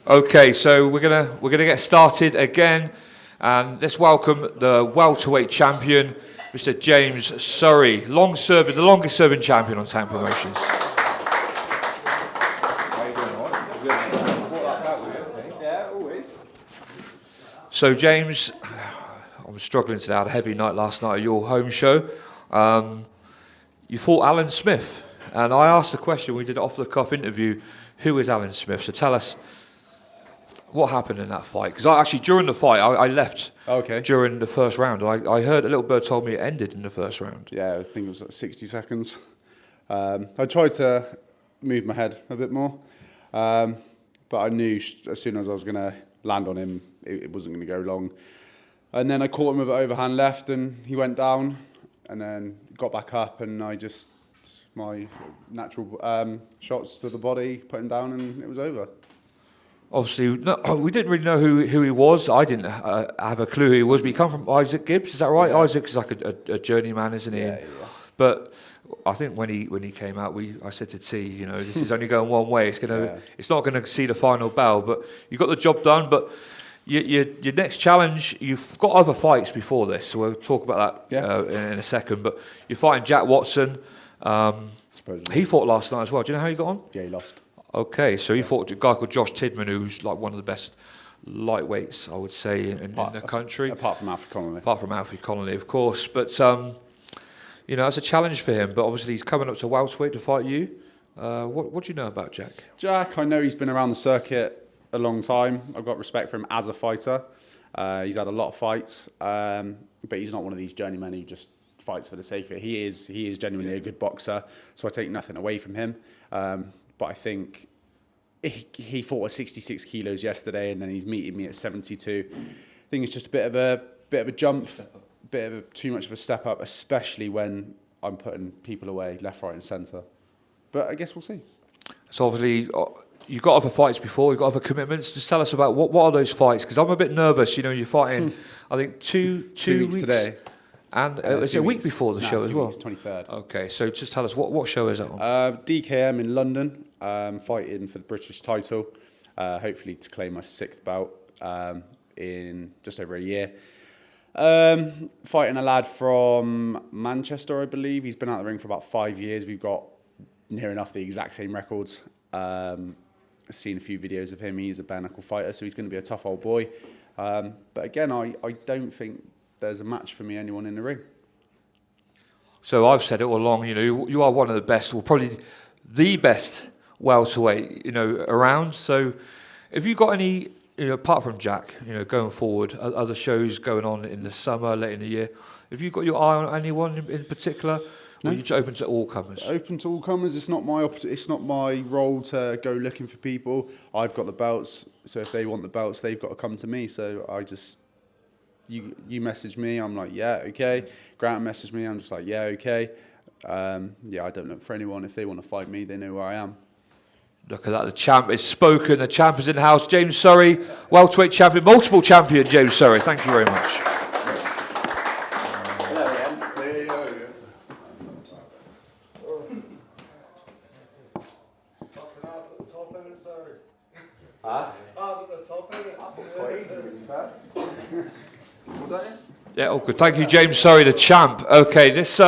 Okay, so we're gonna get started again, and let's welcome the welterweight champion, Mr. James Surry, the longest serving champion on Tank Promotions. Yeah, always. So James, I'm struggling today. I had a heavy night last night at your home show. You fought Alan Smith, and I asked the question. We did an off-the-cuff interview. Who is Alan Smith? So tell us what happened in that fight. Because actually, during the fight, I left during the first round. I heard a little bird told me it ended in the first round. Yeah, I think it was like 60 seconds. I tried to move my head a bit more, but I knew as soon as I was going to land on him, it wasn't going to go long. And then I caught him with an overhand left, and he went down, and then got back up, and my natural shots to the body put him down, and it was over. Obviously, we didn't really know who he was. I didn't have a clue who he was. But he come from Isaac Gibbs, is that right? Yeah. Isaac's like a journeyman, isn't he? Yeah. But I think when he came out, I said to T, this is only going one way. It's not going to see the final bell. But you got the job done. But your next challenge, you've got other fights before this, so we'll talk about that in a second. But you're fighting Jack Watson. He fought last night as well. Do you know how he got on? Yeah, he lost. Okay, so he fought a guy called Josh Tidman, who's like one of the best lightweights, I would say, in the country. Apart from Alfie Connolly. Apart from Alfie Connolly, of course. But, it's a challenge for him. But obviously he's coming up to welterweight to fight you. What do you know about Jack? Jack, I know he's been around the circuit a long time. I've got respect for him as a fighter. He's had a lot of fights, but he's not one of these journeymen who just fights for the sake of it. He is genuinely a good boxer, so I take nothing away from him. But I think he fought at 66 kilos yesterday, and then he's meeting me at 72. I think it's just a bit of a jump, too much of a step up, especially when I'm putting people away left, right, and centre. But I guess we'll see. So obviously you've got other fights before, you've got other commitments. Just tell us about what are those fights? Because I'm a bit nervous. You're fighting, I think two weeks today. And is it a week before the show as well? 23rd. Okay, so just tell us, what show is that on? DKM in London, fighting for the British title, hopefully to claim my 6th bout in just over a year. Fighting a lad from Manchester, I believe. He's been out of the ring for about 5 years. We've got near enough the exact same records. I've seen a few videos of him. He's a bare knuckle fighter, so he's going to be a tough old boy. But again, I don't think there's a match for me, anyone in the ring. So I've said it all along, you are one of the best, or probably the best welterweight, around. So have you got any, apart from Jack, going forward, other shows going on in the summer, late in the year, have you got your eye on anyone in particular? No. Or are you just open to all comers? Open to all comers. It's not my role to go looking for people. I've got the belts, so if they want the belts, they've got to come to me. So I just... You message me, I'm like, yeah, okay. Grant messaged me, I'm just like, yeah, okay. I don't look for anyone. If they want to fight me, they know where I am. Look at that, the champ is spoken, the champ is in the house. James Surry, welterweight champion, multiple champion, James Surry. Thank you very much. Yeah, all good. Thank you, James Surry, the champ. Okay, this...